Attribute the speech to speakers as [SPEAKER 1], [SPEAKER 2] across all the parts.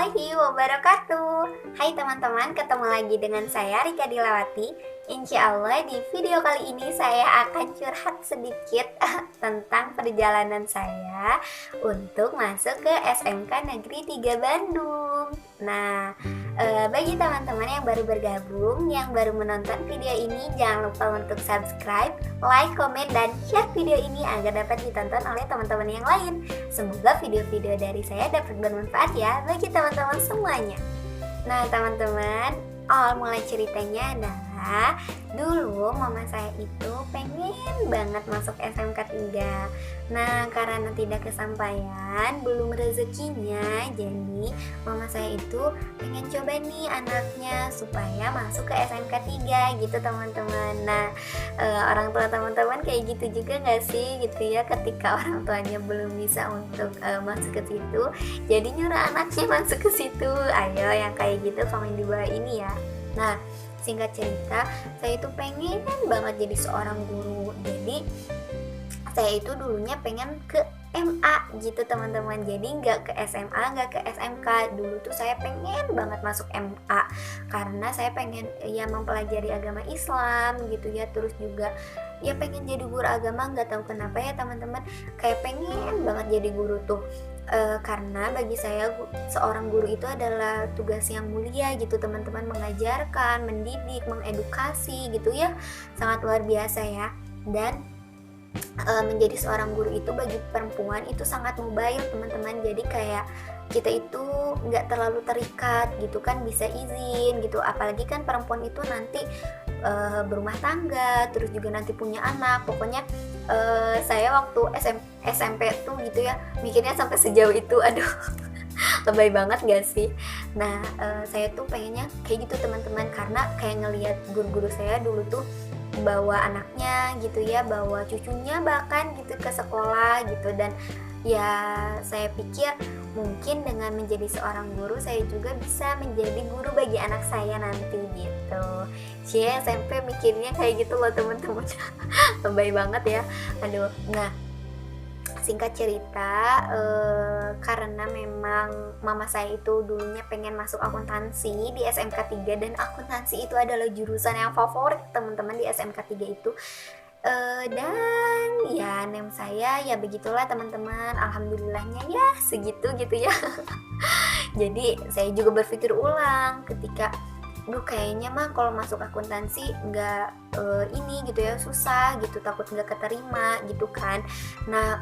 [SPEAKER 1] warahmatullahi wabarakatuh. Hai teman-teman, ketemu lagi dengan saya Rika Dilawati. Insya Allah di video kali ini saya akan curhat sedikit tentang perjalanan saya untuk masuk ke SMK Negeri 3 Bandung. Nah, bagi teman-teman yang baru bergabung, yang baru menonton video ini, jangan lupa untuk subscribe, like, komen, dan share video ini agar dapat ditonton oleh teman-teman yang lain. Semoga video-video dari saya dapat bermanfaat ya bagi teman-teman semuanya. Nah teman-teman, awal mulai ceritanya adalah dulu mama saya itu pengen banget masuk SMK 3. Nah karena tidak kesampaian, belum rezekinya, jadi mama saya itu pengen coba nih anaknya supaya masuk ke SMK 3 gitu teman-teman. Nah orang tua teman-teman kayak gitu juga gak sih gitu ya, ketika orang tuanya belum bisa untuk masuk ke situ, jadi nyuruh anaknya masuk ke situ. Ayo yang kayak gitu komen di bawah ini ya. Nah singkat cerita, saya itu pengen banget jadi seorang guru. Jadi saya itu dulunya pengen ke MA gitu teman-teman. Jadi nggak ke SMA, nggak ke SMK. Dulu tuh saya pengen banget masuk MA karena saya pengen ya mempelajari agama Islam gitu ya. Terus juga ya pengen jadi guru agama, nggak tahu kenapa ya teman-teman, kayak pengen banget jadi guru tuh. Karena bagi saya seorang guru itu adalah tugas yang mulia gitu teman-teman, mengajarkan, mendidik, mengedukasi gitu ya, sangat luar biasa ya. Dan menjadi seorang guru itu bagi perempuan itu sangat mubahil teman-teman. Jadi kayak kita itu nggak terlalu terikat gitu kan, bisa izin gitu. Apalagi kan perempuan itu nanti berumah tangga, terus juga nanti punya anak. Pokoknya saya waktu SMP tuh gitu ya, mikirnya sampai sejauh itu. Aduh lebay banget gak sih? Nah saya tuh pengennya kayak gitu teman-teman, karena kayak ngelihat guru-guru saya dulu tuh bawa anaknya gitu ya, bawa cucunya bahkan gitu ke sekolah gitu. Dan ya saya pikir mungkin dengan menjadi seorang guru saya juga bisa menjadi guru bagi anak saya nanti gitu. Cie SMP mikirnya kayak gitu loh teman-teman. Lebay banget ya. Aduh. Nah singkat cerita, karena memang mama saya itu dulunya pengen masuk akuntansi di SMK 3, dan akuntansi itu adalah jurusan yang favorit teman-teman di SMK 3 itu. Dan ya nem saya ya begitulah teman-teman, alhamdulillahnya ya segitu gitu ya. Jadi saya juga berpikir ulang ketika kayaknya mah kalau masuk akuntansi nggak ini gitu ya, susah gitu, takut nggak keterima gitu kan. Nah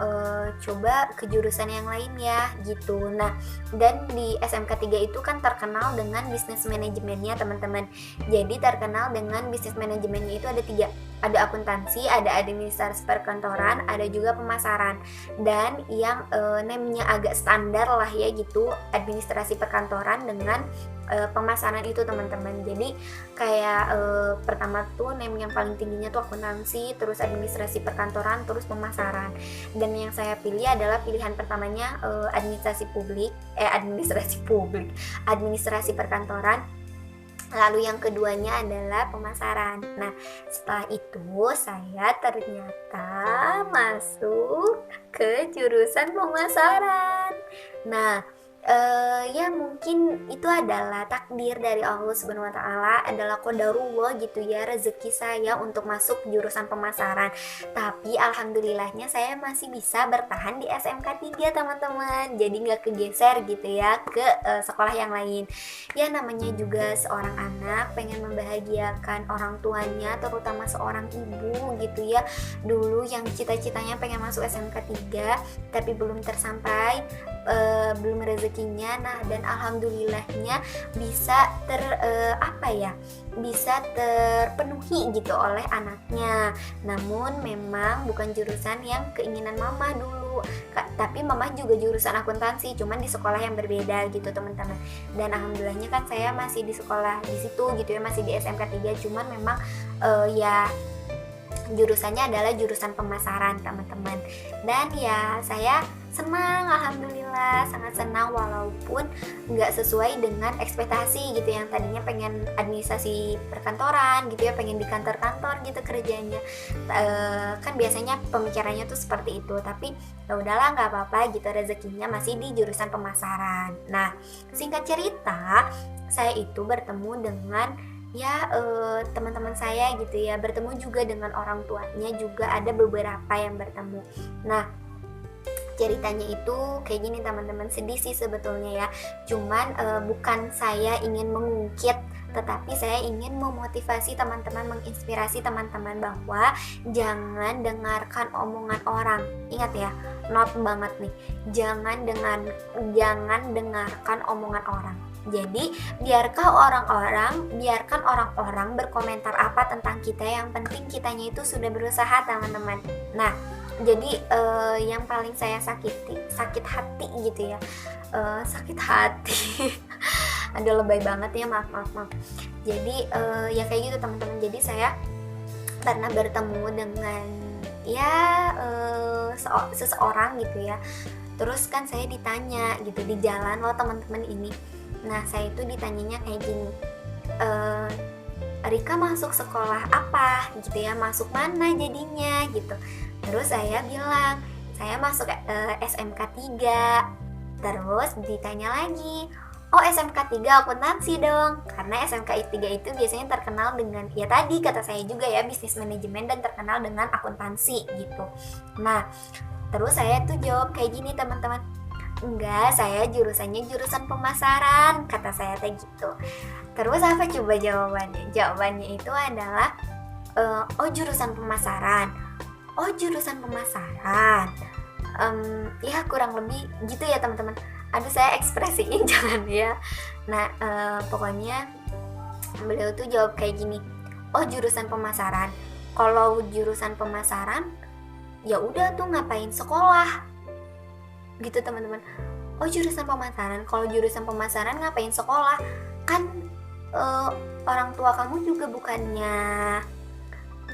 [SPEAKER 1] coba ke jurusan yang lain ya gitu. Nah dan di SMK 3 itu kan terkenal dengan bisnis manajemennya teman-teman. Jadi terkenal dengan bisnis manajemennya itu ada 3, ada akuntansi, ada administrasi perkantoran, ada juga pemasaran. Dan yang namanya agak standar lah ya gitu, administrasi perkantoran dengan pemasaran itu teman-teman. Jadi kayak pertama tuh name yang paling tingginya tuh akuntansi, terus administrasi perkantoran, terus pemasaran. Dan yang saya pilih adalah pilihan pertamanya administrasi perkantoran. Lalu yang keduanya adalah pemasaran. Nah setelah itu saya ternyata masuk ke jurusan pemasaran. Nah ya mungkin itu adalah takdir dari Allah Subhanahu wa taala, adalah qadarullah gitu ya, rezeki saya untuk masuk jurusan pemasaran. Tapi alhamdulillahnya saya masih bisa bertahan di SMK 3 teman-teman. Jadi nggak kegeser gitu ya ke sekolah yang lain. Ya namanya juga seorang anak pengen membahagiakan orang tuanya, terutama seorang ibu gitu ya. Dulu yang cita-citanya pengen masuk SMK 3 tapi belum tersampai, belum rezekinya. Nah dan alhamdulillahnya bisa bisa terpenuhi gitu oleh anaknya. Namun memang bukan jurusan yang keinginan mama dulu, tapi mama juga jurusan akuntansi, cuman di sekolah yang berbeda gitu teman-teman. Dan alhamdulillahnya kan saya masih di sekolah di situ gitu ya, masih di SMK 3, cuman memang ya jurusannya adalah jurusan pemasaran teman-teman. Dan ya saya senang, alhamdulillah sangat senang, walaupun nggak sesuai dengan ekspektasi gitu. Yang tadinya pengen administrasi perkantoran gitu ya, pengen di kantor-kantor gitu kerjanya, kan biasanya pemikirannya tuh seperti itu. Tapi ya udahlah, nggak apa-apa gitu, rezekinya masih di jurusan pemasaran. Nah, singkat cerita, saya itu bertemu dengan teman-teman saya gitu ya, bertemu juga dengan orang tuanya, juga ada beberapa yang bertemu. Nah, ceritanya itu kayak gini teman-teman, sedih sih sebetulnya ya, cuman bukan saya ingin mengungkit, tetapi saya ingin memotivasi teman-teman, menginspirasi teman-teman bahwa jangan dengarkan omongan orang. Ingat ya, not banget nih, jangan dengarkan omongan orang. Jadi biarkan orang-orang berkomentar apa tentang kita, yang penting kitanya itu sudah berusaha teman-teman. Nah, jadi yang paling saya sakit hati gitu ya, sakit hati aduh lebay banget ya, maaf. Jadi ya kayak gitu teman-teman. Jadi saya pernah bertemu dengan seseorang gitu ya. Terus kan saya ditanya gitu di jalan, loh teman-teman ini. Nah, saya itu ditanyanya kayak gini, Rika masuk sekolah apa gitu ya, masuk mana jadinya gitu. Terus saya bilang saya masuk SMK 3. Terus ditanya lagi, oh SMK 3 akuntansi dong, karena SMK 3 itu biasanya terkenal dengan, ya tadi kata saya juga ya, bisnis manajemen dan terkenal dengan akuntansi gitu. Nah, terus saya tuh jawab kayak gini teman-teman, enggak, saya jurusannya jurusan pemasaran, kata saya kayak gitu. Terus apa coba jawabannya? Jawabannya itu adalah oh jurusan pemasaran. Ya kurang lebih gitu ya teman-teman. Aduh, saya ekspresiin jangan ya. Nah, pokoknya beliau tuh jawab kayak gini, oh jurusan pemasaran. Kalau jurusan pemasaran ya udah tuh ngapain sekolah gitu teman-teman. Oh jurusan pemasaran, kalau jurusan pemasaran ngapain sekolah, kan orang tua kamu juga bukannya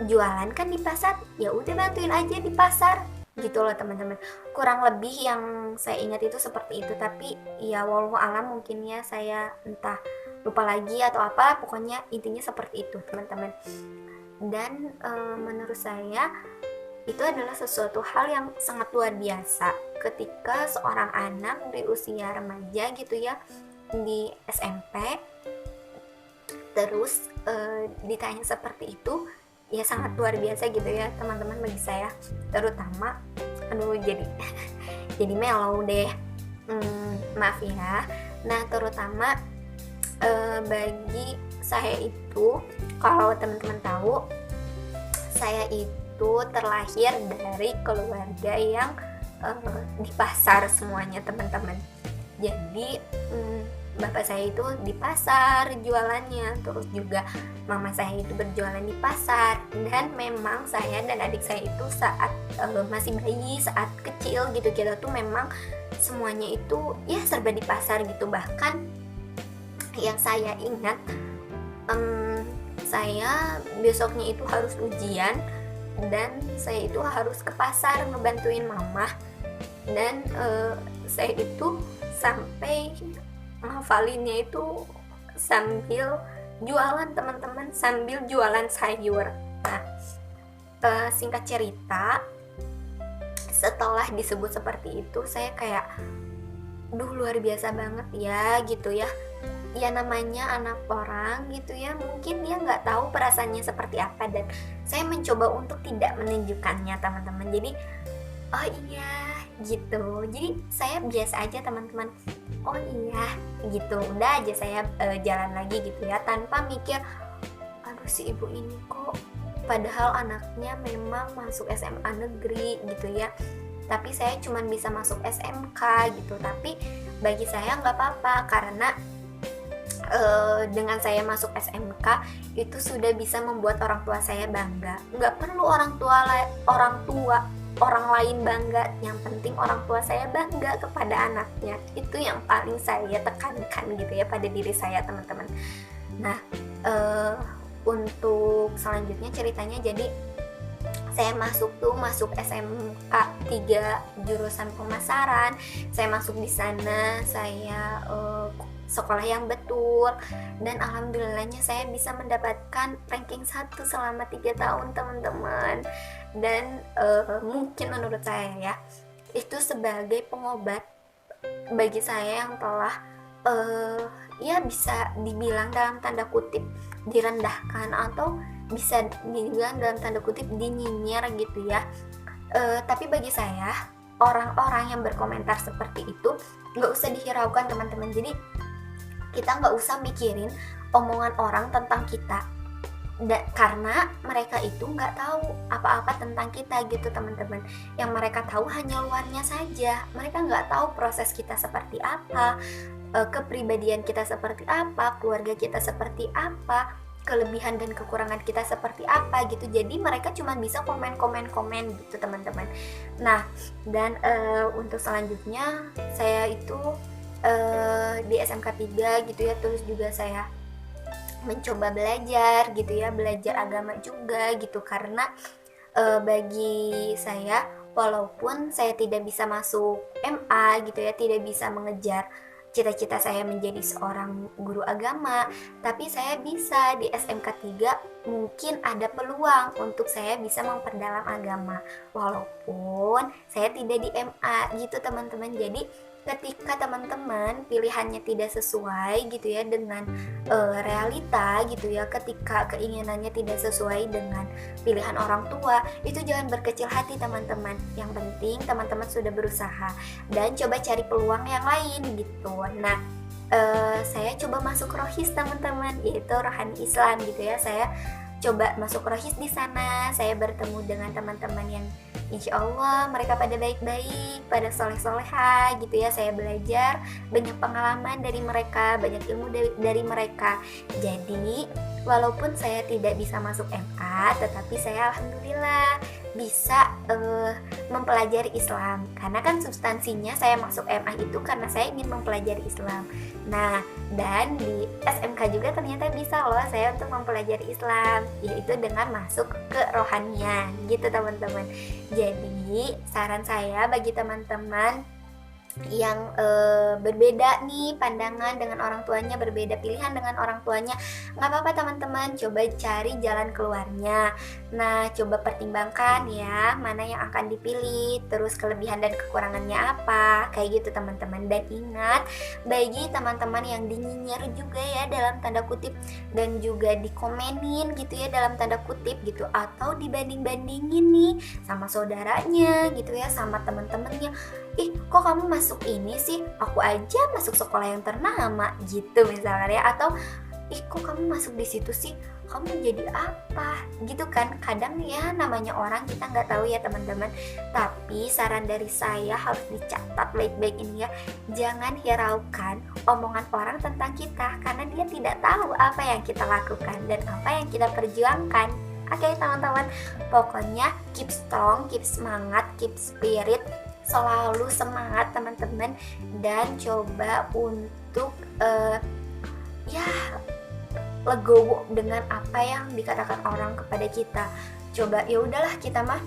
[SPEAKER 1] jualan kan di pasar, ya udah bantuin aja di pasar gitu loh teman-teman. Kurang lebih yang saya ingat itu seperti itu, tapi ya wallahu alam, mungkin ya saya entah lupa lagi atau apa, pokoknya intinya seperti itu teman-teman. Dan menurut saya itu adalah sesuatu hal yang sangat luar biasa ketika seorang anak di usia remaja gitu ya, di SMP, terus ditanya seperti itu, ya sangat luar biasa gitu ya teman-teman bagi saya, terutama jadi mellow deh, maaf ya. Nah, terutama bagi saya itu, kalau teman-teman tahu, saya itu terlahir dari keluarga yang di pasar semuanya teman-teman. Jadi bapak saya itu di pasar jualannya, terus juga mama saya itu berjualan di pasar. Dan memang saya dan adik saya itu saat masih bayi, saat kecil gitu, kita tuh memang semuanya itu ya serba di pasar gitu. Bahkan yang saya ingat, saya besoknya itu harus ujian dan saya itu harus ke pasar ngebantuin mama. Dan saya itu sampai ngafalinnya itu sambil jualan teman-teman, sambil jualan sayur. Nah, singkat cerita, setelah disebut seperti itu, saya kayak luar biasa banget ya gitu ya. Ya namanya anak orang gitu ya, mungkin dia nggak tahu perasaannya seperti apa, dan saya mencoba untuk tidak menunjukkannya teman-teman. Jadi oh iya gitu, jadi saya biasa aja teman-teman, oh iya gitu, udah aja saya jalan lagi gitu ya, tanpa mikir aduh si ibu ini kok padahal anaknya memang masuk SMA negeri gitu ya, tapi saya cuma bisa masuk SMK gitu. Tapi bagi saya nggak apa-apa, karena dengan saya masuk SMK itu sudah bisa membuat orang tua saya bangga. Nggak perlu orang lain bangga, yang penting orang tua saya bangga kepada anaknya. Itu yang paling saya tekankan gitu ya pada diri saya teman-teman. Nah, untuk selanjutnya ceritanya, jadi saya masuk SMK 3 jurusan pemasaran. Saya masuk di sana, saya sekolah yang betul, dan alhamdulillahnya saya bisa mendapatkan ranking 1 selama 3 tahun teman-teman. Dan mungkin menurut saya ya, itu sebagai pengobat bagi saya yang telah ya bisa dibilang dalam tanda kutip direndahkan, atau bisa dibilang dalam tanda kutip dinyinyir gitu ya. Tapi bagi saya, orang-orang yang berkomentar seperti itu nggak usah dihiraukan teman-teman. Jadi kita nggak usah mikirin omongan orang tentang kita, karena mereka itu nggak tahu apa-apa tentang kita gitu teman-teman. Yang mereka tahu hanya luarnya saja. Mereka nggak tahu proses kita seperti apa, kepribadian kita seperti apa, keluarga kita seperti apa, kelebihan dan kekurangan kita seperti apa gitu. Jadi mereka cuma bisa komen gitu teman-teman. Nah, dan untuk selanjutnya saya itu di SMK 3 gitu ya, terus juga saya mencoba belajar gitu ya, belajar agama juga gitu. Karena bagi saya, walaupun saya tidak bisa masuk MA gitu ya, tidak bisa mengejar cita-cita saya menjadi seorang guru agama, tapi saya bisa di SMK 3 mungkin ada peluang untuk saya bisa memperdalam agama walaupun saya tidak di MA gitu teman-teman. Jadi ketika teman-teman pilihannya tidak sesuai gitu ya dengan realita gitu ya, ketika keinginannya tidak sesuai dengan pilihan orang tua, itu jangan berkecil hati teman-teman. Yang penting teman-teman sudah berusaha dan coba cari peluang yang lain gitu. Nah, saya coba masuk Rohis teman-teman, yaitu Rohani Islam gitu ya. Saya coba masuk Rohis di sana, saya bertemu dengan teman-teman yang insya Allah mereka pada baik-baik, pada soleh-soleha gitu ya. Saya belajar banyak pengalaman dari mereka, banyak ilmu dari mereka. Jadi walaupun saya tidak bisa masuk MA, tetapi saya alhamdulillah bisa mempelajari Islam. Karena kan substansinya saya masuk MA itu karena saya ingin mempelajari Islam. Nah, dan di SMK juga ternyata bisa loh saya untuk mempelajari Islam, yaitu dengan masuk ke rohanian gitu teman-teman. Jadi saran saya bagi teman-teman yang berbeda nih pandangan dengan orang tuanya, berbeda pilihan dengan orang tuanya, nggak apa-apa teman-teman, coba cari jalan keluarnya. Nah, coba pertimbangkan ya mana yang akan dipilih, terus kelebihan dan kekurangannya apa, kayak gitu teman-teman. Dan ingat, bagi teman-teman yang dinyinyir juga ya dalam tanda kutip, dan juga dikomenin gitu ya dalam tanda kutip gitu, atau dibanding-bandingin nih sama saudaranya gitu ya, sama teman-temannya, ih kok kamu masuk ini sih, aku aja masuk sekolah yang ternama gitu misalnya ya, atau ih kok kamu masuk di situ sih, kamu jadi apa gitu kan. Kadang ya namanya orang kita nggak tahu ya teman-teman. Tapi saran dari saya harus dicatat baik-baik ini ya, jangan hiraukan omongan orang tentang kita, karena dia tidak tahu apa yang kita lakukan dan apa yang kita perjuangkan. Oke teman-teman, pokoknya keep strong, keep semangat, keep spirit, selalu semangat teman-teman, dan coba untuk ya legowo dengan apa yang dikatakan orang kepada kita. Coba ya udahlah, kita mah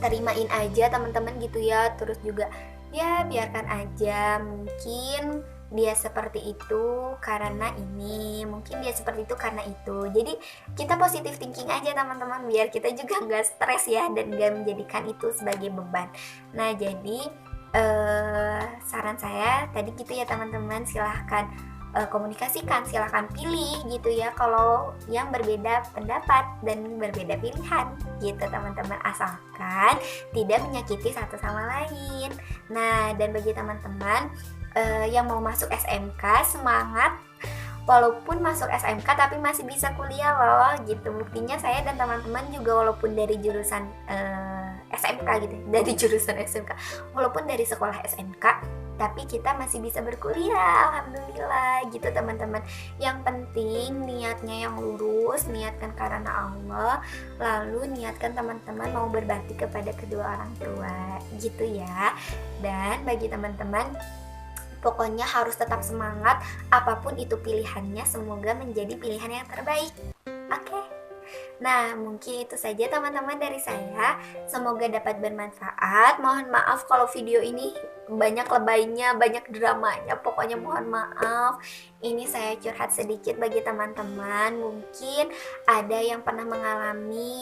[SPEAKER 1] terimain aja teman-teman gitu ya. Terus juga ya biarkan aja, mungkin dia seperti itu karena ini, mungkin dia seperti itu karena itu. Jadi kita positive thinking aja teman-teman, biar kita juga nggak stres ya, dan nggak menjadikan itu sebagai beban. Nah jadi saran saya tadi gitu ya teman-teman, silahkan komunikasikan, silahkan pilih gitu ya kalau yang berbeda pendapat dan berbeda pilihan gitu teman-teman, asalkan tidak menyakiti satu sama lain. Nah, dan bagi teman-teman yang mau masuk SMK, semangat, walaupun masuk SMK tapi masih bisa kuliah loh gitu. Buktinya saya dan teman-teman juga walaupun dari jurusan SMK gitu, dari jurusan SMK, walaupun dari sekolah SMK, tapi kita masih bisa berkuliah, alhamdulillah gitu teman-teman. Yang penting niatnya yang lurus, niatkan karena Allah, lalu niatkan teman-teman mau berbakti kepada kedua orang tua gitu ya. Dan bagi teman-teman, pokoknya harus tetap semangat, apapun itu pilihannya, semoga menjadi pilihan yang terbaik. Oke, Nah, mungkin itu saja teman-teman dari saya. Semoga dapat bermanfaat. Mohon maaf kalau video ini banyak lebaynya, banyak dramanya. Pokoknya mohon maaf. Ini saya curhat sedikit bagi teman-teman. Mungkin ada yang pernah mengalami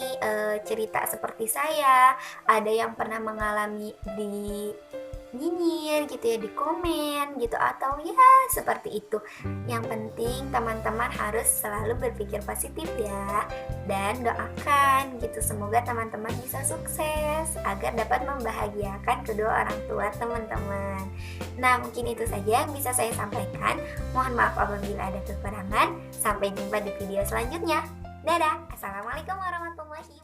[SPEAKER 1] cerita seperti saya, ada yang pernah mengalami di nyinyir gitu ya, di komen gitu, atau ya seperti itu. Yang penting teman-teman harus selalu berpikir positif ya, dan doakan gitu, semoga teman-teman bisa sukses agar dapat membahagiakan kedua orang tua teman-teman. Nah, mungkin itu saja yang bisa saya sampaikan. Mohon maaf apabila ada kekurangan. Sampai jumpa di video selanjutnya. Dadah. Assalamualaikum warahmatullahi wabarakatuh.